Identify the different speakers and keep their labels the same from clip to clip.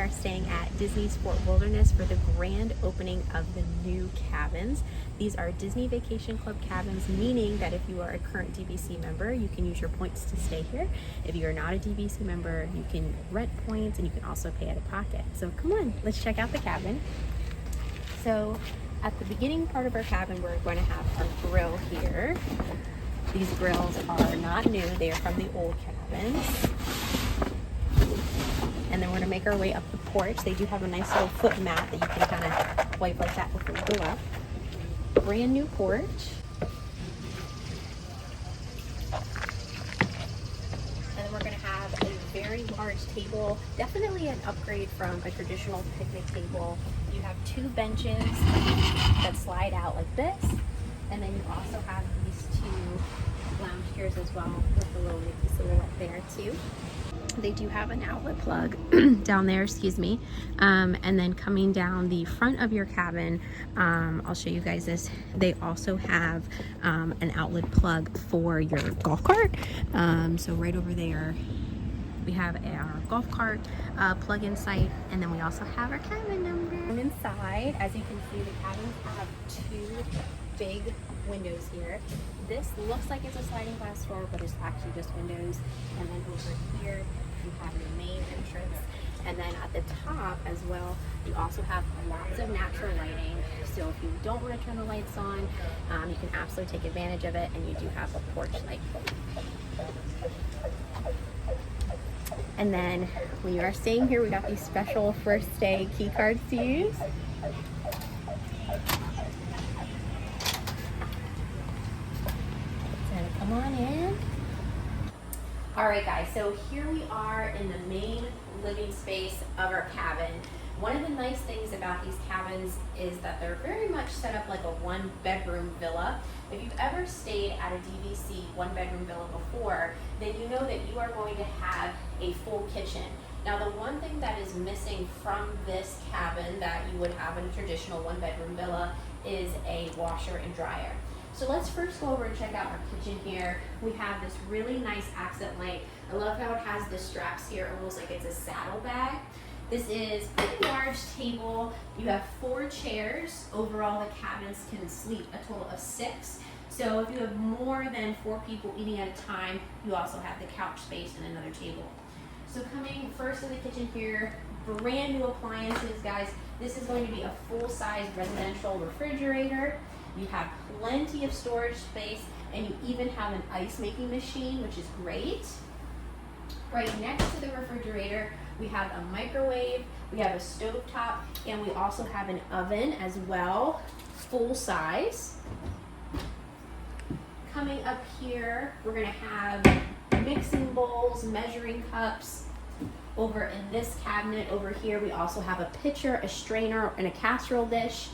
Speaker 1: are staying at Disney's Fort Wilderness for the grand opening of the new cabins. These are Disney Vacation Club cabins, meaning that if you are a current DVC member, you can use your points to stay here. If you are not a DVC member, you can rent points and you can also pay out of pocket. So come on, let's check out the cabin. So at the beginning part of our cabin, we're going to have our grill here. These grills are not new, they are from the old cabins. And then we're gonna make our way up the porch. They do have a nice little foot mat that you can kind of wipe like that before you go up. Brand new porch. And then we're gonna have a very large table, definitely an upgrade from a traditional picnic table. You have two benches that slide out like this. And then you also have these two lounge chairs as well with the little Mickey silhouette there too. They do have an outlet plug down there, excuse me. And then coming down the front of your cabin, I'll show you guys this. They also have an outlet plug for your golf cart. So right over there, we have our golf cart plug-in site, and then we also have our cabin number. Inside, as you can see, the cabins have two big windows here. This looks like it's a sliding glass door, but it's actually just windows. And then over here, you have your main entrance. And then at the top as well, you also have lots of natural lighting. So if you don't want to turn the lights on, you can absolutely take advantage of it, and you do have a porch light. And then when you are staying here, we got these special first day key cards to use. Come on in. All right, guys, so here we are in the main living space of our cabin. One of the nice things about these cabins is that they're very much set up like a one-bedroom villa. If you've ever stayed at a DVC one-bedroom villa before, then you know that you are going to have a full kitchen. Now, the one thing that is missing from this cabin that you would have in a traditional one-bedroom villa is a washer and dryer. So let's first go over and check out our kitchen here. We have this really nice accent light. I love how it has the straps here, almost like it's a saddlebag. This is a pretty large table. You have 4 chairs. Overall, the cabins can sleep a total of 6. So if you have more than 4 people eating at a time, you also have the couch space and another table. So coming first to the kitchen here, brand new appliances, guys. This is going to be a full-size residential refrigerator. You have plenty of storage space, and you even have an ice making machine, which is great. Right next to the refrigerator, we have a microwave, we have a stovetop, and we also have an oven as well, full size. Coming up here, we're gonna have mixing bowls, measuring cups. Over in this cabinet over here, we also have a pitcher, a strainer, and a casserole dish.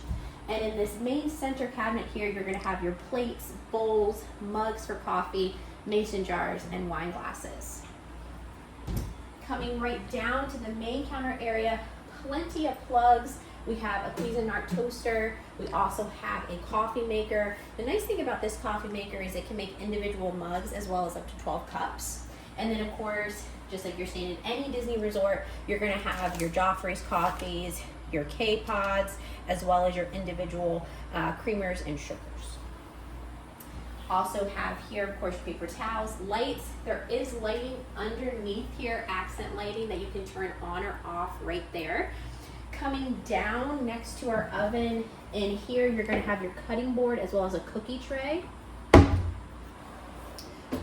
Speaker 1: And in this main center cabinet here, you're gonna have your plates, bowls, mugs for coffee, mason jars, and wine glasses. Coming right down to the main counter area, plenty of plugs. We have a Cuisinart toaster. We also have a coffee maker. The nice thing about this coffee maker is it can make individual mugs as well as up to 12 cups. And then of course, just like you're staying in any Disney resort, you're gonna have your Joffrey's coffees, your K-Pods, as well as your individual creamers and sugars. Also have here, of course, paper towels, lights. There is lighting underneath here, accent lighting that you can turn on or off right there. Coming down next to our oven, in here you're gonna have your cutting board as well as a cookie tray.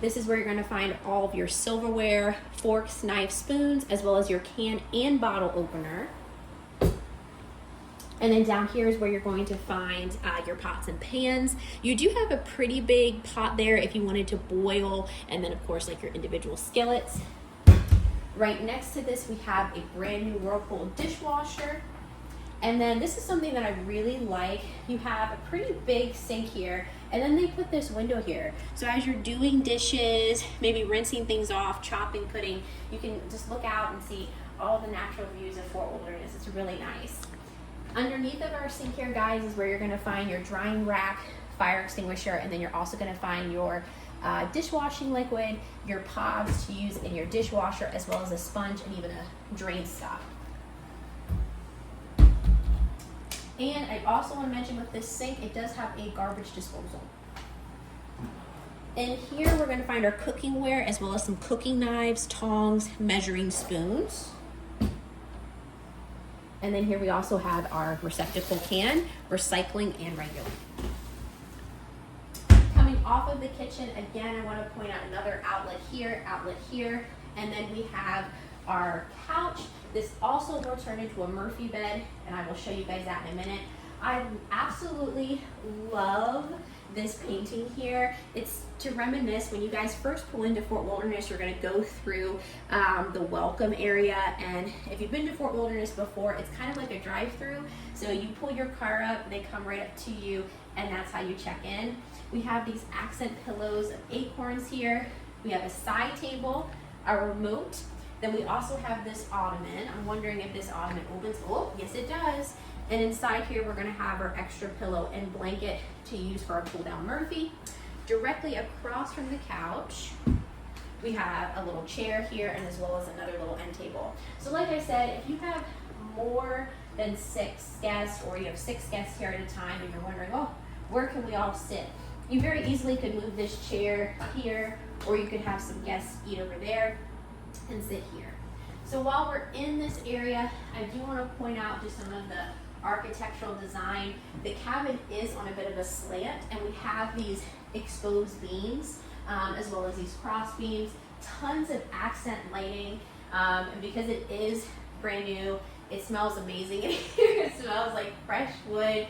Speaker 1: This is where you're gonna find all of your silverware, forks, knives, spoons, as well as your can and bottle opener. And then down here is where you're going to find your pots and pans. You do have a pretty big pot there if you wanted to boil, and then of course like your individual skillets. Right next to this, we have a brand new Whirlpool dishwasher. And then this is something that I really like. You have a pretty big sink here, and then they put this window here. So as you're doing dishes, maybe rinsing things off, chopping, putting, you can just look out and see all the natural views of Fort Wilderness. It's really nice. Underneath of our sink here, guys, is where you're gonna find your drying rack, fire extinguisher, and then you're also gonna find your dishwashing liquid, your pods to use in your dishwasher, as well as a sponge and even a drain stop. And I also want to mention with this sink, it does have a garbage disposal. In here, we're going to find our cooking ware as well as some cooking knives, tongs, measuring spoons. And then here we also have our receptacle can, recycling and regular. Coming off of the kitchen, again, I want to point out another outlet here, and then we have our couch. This also will turn into a Murphy bed, and I will show you guys that in a minute. I absolutely love this painting here. It's to reminisce when you guys first pull into Fort Wilderness, you're going to go through the welcome area, and if you've been to Fort Wilderness before, it's kind of like a drive-through. So you pull your car up, they come right up to you, and that's how you check in. We have these accent pillows of acorns here. We have a side table, a remote. Then we also have this ottoman. I'm wondering if this ottoman opens. Oh, yes it does. And inside here, we're gonna have our extra pillow and blanket to use for our pull-down Murphy. Directly across from the couch, we have a little chair here, and as well as another little end table. So like I said, if you have more than 6 guests, or you have 6 guests here at a time, and you're wondering, oh, where can we all sit? You very easily could move this chair here, or you could have some guests eat over there and sit here. So while we're in this area, I do want to point out just some of the architectural design. The cabin is on a bit of a slant, and we have these exposed beams as well as these cross beams, tons of accent lighting, and because it is brand new, it smells amazing in here. It smells like fresh wood,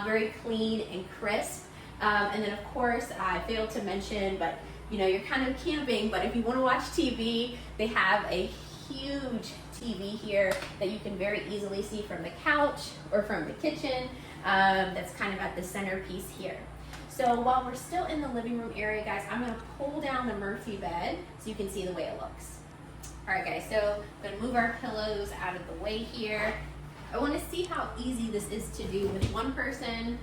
Speaker 1: very clean and crisp. And then of course, I failed to mention, but you know, you're kind of camping, but if you want to watch TV, they have a huge TV here that you can very easily see from the couch or from the kitchen. That's kind of at the centerpiece here. So while we're still in the living room area, guys, I'm going to pull down the Murphy bed so you can see the way it looks. All right, guys, so I'm going to move our pillows out of the way here. I want to see how easy this is to do with one person.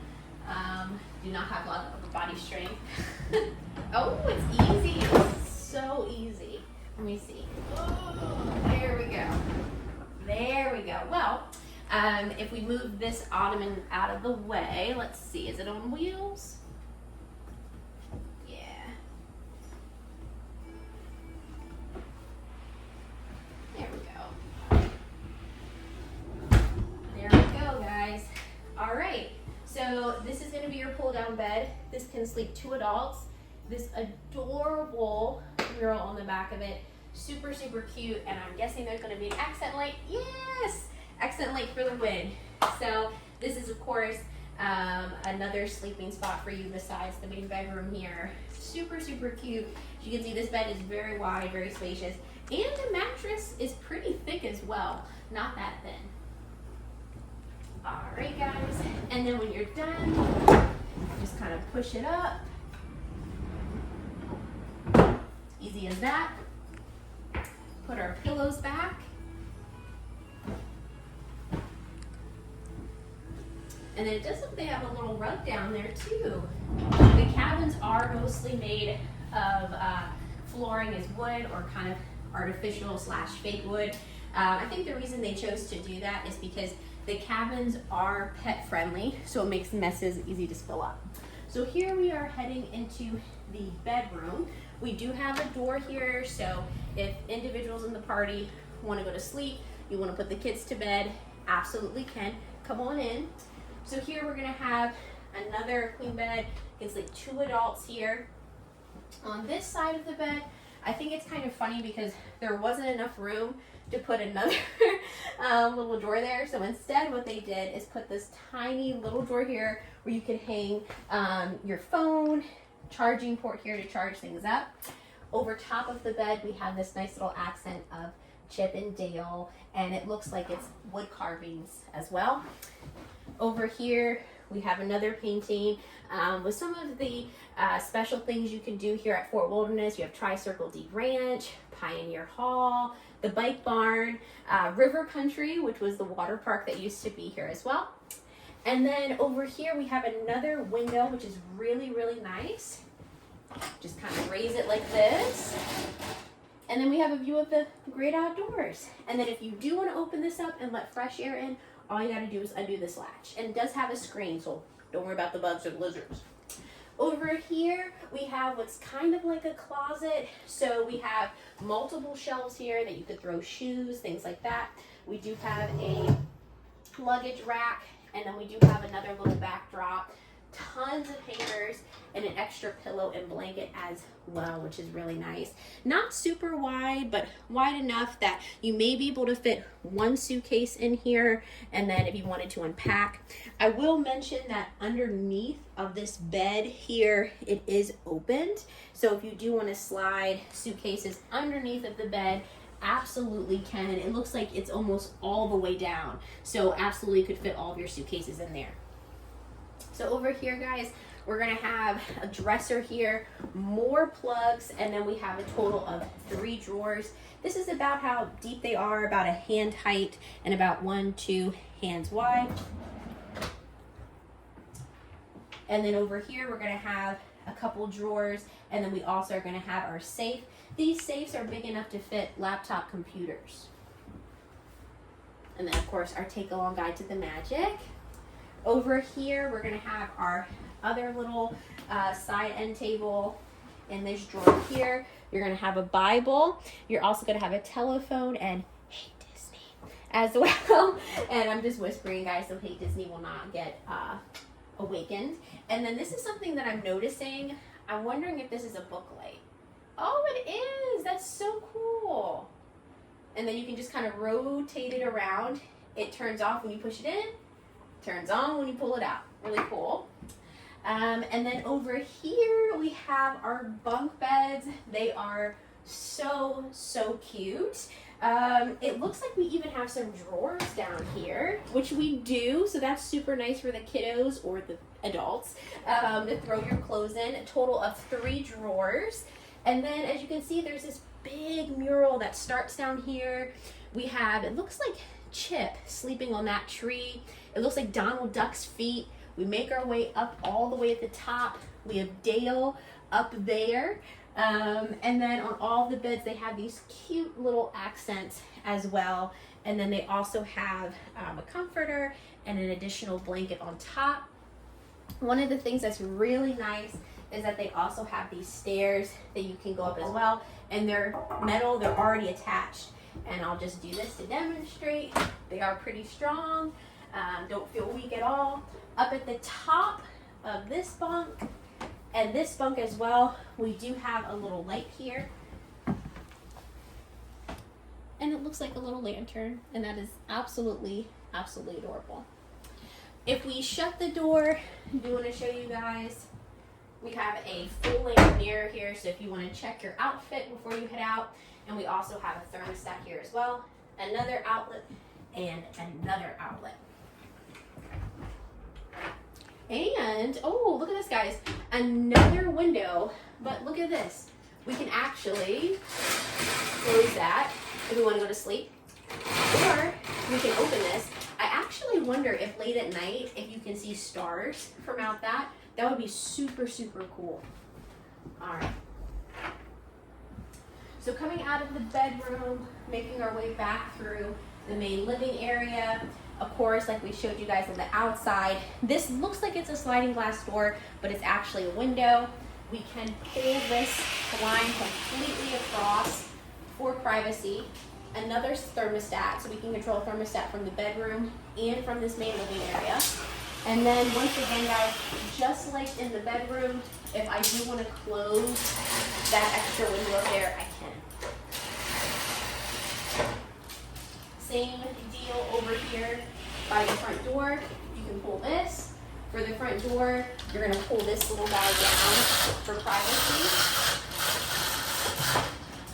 Speaker 1: Do not have a lot of body strength. Oh, it's easy. It's so easy. Let me see. Oh, there we go. There we go. Well, if we move this ottoman out of the way, let's see. Is it on wheels? Yeah. There we go. There we go, guys. All right. So this is going to be your pull-down bed. This can sleep 2 adults. This adorable mural on the back of it, super, super cute. And I'm guessing there's going to be an accent light. Yes, accent light for the win. So this is, of course, another sleeping spot for you besides the main bedroom here. Super, super cute. As you can see, this bed is very wide, very spacious, and the mattress is pretty thick as well, not that thin. All right, guys, and then when you're done, just kind of push it up. Easy as that. Put our pillows back. And then it does look like they have a little rug down there too. The cabins are mostly made of flooring is wood or kind of artificial / fake wood. I think the reason they chose to do that is because the cabins are pet friendly, so it makes messes easy to spill up. So here we are heading into the bedroom. We do have a door here, so if individuals in the party want to go to sleep, you want to put the kids to bed, absolutely can. Come on in. So here we're going to have another queen bed. You can sleep 2 adults here. On this side of the bed, I think it's kind of funny because there wasn't enough room to put another little drawer there. So instead what they did is put this tiny little drawer here where you can hang your phone, charging port here to charge things up. Over top of the bed, we have this nice little accent of Chip and Dale, and it looks like it's wood carvings as well. Over here, we have another painting with some of the special things you can do here at Fort Wilderness. You have Tri-Circle D Ranch, Pioneer Hall, the Bike Barn, River Country, which was the water park that used to be here as well. And then over here, we have another window, which is really, really nice. Just kind of raise it like this. And then we have a view of the great outdoors. And then if you do want to open this up and let fresh air in, all you gotta do is undo this latch. And it does have a screen, so don't worry about the bugs or the lizards. Over here, we have what's kind of like a closet. So we have multiple shelves here that you could throw shoes, things like that. We do have a luggage rack, and then we do have another little backdrop, tons of hangers, and an extra pillow and blanket as well, which is really nice. Not super wide, but wide enough that you may be able to fit one suitcase in here, and then if you wanted to unpack. I will mention that underneath of this bed here, it is opened. So if you do want to slide suitcases underneath of the bed, absolutely can. It looks like it's almost all the way down. So absolutely could fit all of your suitcases in there. So over here, guys, we're gonna have a dresser here, more plugs, and then we have a total of 3 drawers. This is about how deep they are, about a hand height and about 1-2 hands wide. And then over here, we're gonna have a couple drawers, and then we also are gonna have our safe. These safes are big enough to fit laptop computers. And then of course, our take-along guide to the magic. Over here, we're gonna have our other little side end table. In this drawer here, you're gonna have a Bible. You're also gonna have a telephone and Hey Disney as well. And I'm just whispering, guys, so Hey Disney will not get awakened. And then this is something that I'm noticing. I'm wondering if this is a book light. Oh, it is. That's so cool. And then you can just kind of rotate it around. It turns off when you push it in, turns on when you pull it out. Really cool. And then over here we have our bunk beds. They are so cute. It looks like we even have some drawers down here, which we do, so that's super nice for the kiddos or the adults to throw your clothes in. A total of 3 drawers. And then as you can see, there's this big mural that starts down here. We have, it looks like Chip sleeping on that tree. It looks like Donald Duck's feet. We make our way up all the way at the top. We have Dale up there. And then on all the beds, they have these cute little accents as well. And then they also have a comforter and an additional blanket on top. One of the things that's really nice is that they also have these stairs that you can go up as well. And they're metal, they're already attached. And I'll just do this to demonstrate. They are pretty strong. Don't feel weak at all. Up at the top of this bunk and this bunk as well, we do have a little light here. And it looks like a little lantern, and that is absolutely adorable. If we shut the door, I do want to show you guys, we have a full-length mirror here, so if you want to check your outfit before you head out. And we also have a thermostat here as well, another outlet, and another outlet. And, oh, look at this, guys. Another window, but look at this. We can actually close that if we want to go to sleep. Or we can open this. I actually wonder if late at night, if you can see stars from out that would be super cool. All right. So coming out of the bedroom, making our way back through the main living area. Of course, like we showed you guys on the outside, this looks like it's a sliding glass door, but it's actually a window. We can pull this line completely across for privacy. Another thermostat, so we can control a thermostat from the bedroom and from this main living area. And then once again, guys, just like in the bedroom, if I do want to close that extra window there, I can. Same deal over here by the front door. You can pull this. For the front door, you're going to pull this little guy down for privacy.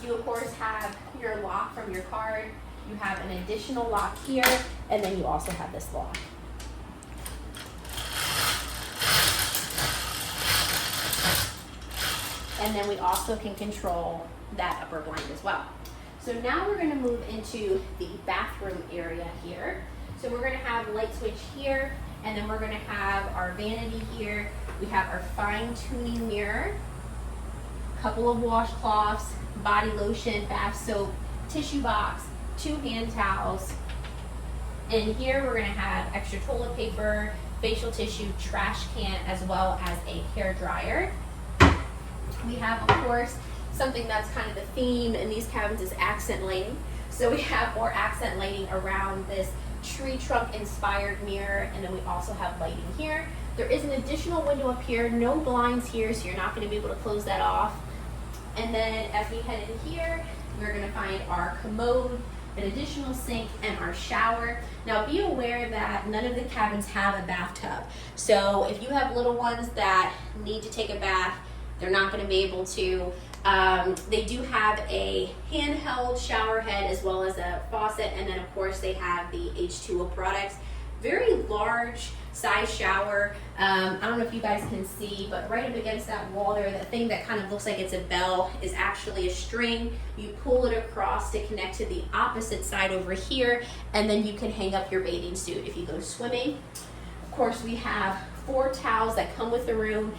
Speaker 1: You, of course, have your lock from your card. You have an additional lock here, and then you also have this lock. And then we also can control that upper blind as well. So now we're going to move into the bathroom area here. So we're going to have a light switch here, and then we're going to have our vanity here. We have our fine tuning mirror, a couple of washcloths, body lotion, bath soap, tissue box, 2 hand towels, In here, we're gonna have extra toilet paper, facial tissue, trash can, as well as a hair dryer. We have, of course, something that's kind of the theme in these cabins is accent lighting. So we have more accent lighting around this tree trunk inspired mirror, and then we also have lighting here. There is an additional window up here, no blinds here, so you're not going to be able to close that off. And then as we head in here, we're going to find our commode, an additional sink, and our shower. Now be aware that none of the cabins have a bathtub. So if you have little ones that need to take a bath, they're not going to be able to. They do have a handheld shower head as well as a faucet, and then of course they have the H2O products. Very large size shower. I don't know if you guys can see, but right up against that wall there, that thing that kind of looks like it's a bell is actually a string. You pull it across to connect to the opposite side over here, and then you can hang up your bathing suit if you go swimming. Of course, we have 4 towels that come with the room.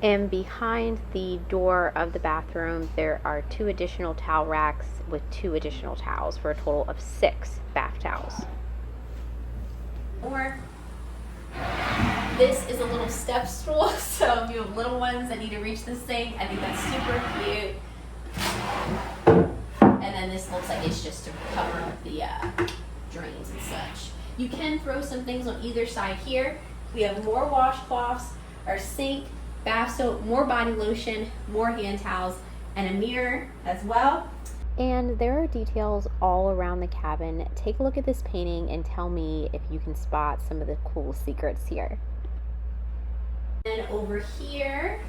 Speaker 1: And behind the door of the bathroom, there are 2 additional towel racks with 2 additional towels for a total of 6 bath towels. Or this is a little step stool, so if you have little ones that need to reach the sink, I think that's super cute. And then this looks like it's just to cover up the drains and such. You can throw some things on either side here. We have more washcloths, our sink, bath soap, more body lotion, more hand towels, and a mirror as well. And there are details all around the cabin. Take a look at this painting and tell me if you can spot some of the cool secrets here. And over here,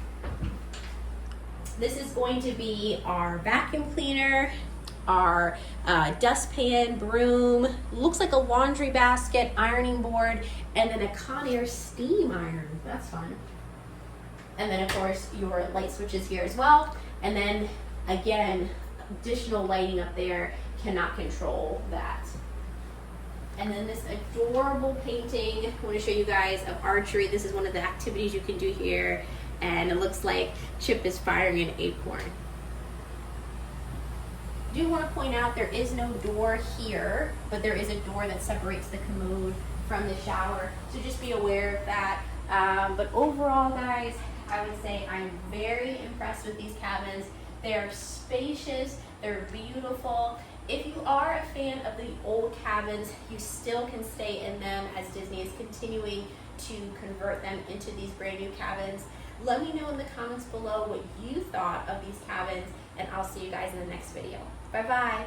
Speaker 1: this is going to be our vacuum cleaner, our dustpan, broom, looks like a laundry basket, ironing board, and then a Conair steam iron. That's fun. And then of course your light switches here as well. And then again, additional lighting up there, cannot control that. And then this adorable painting, I want to show you guys of archery. This is one of the activities you can do here. And it looks like Chip is firing an acorn. I do want to point out there is no door here, but there is a door that separates the commode from the shower. So just be aware of that. But overall, guys, I would say I'm very impressed with these cabins. They're spacious, they're beautiful. If you are a fan of the old cabins, you still can stay in them as Disney is continuing to convert them into these brand new cabins. Let me know in the comments below what you thought of these cabins, and I'll see you guys in the next video. Bye-bye.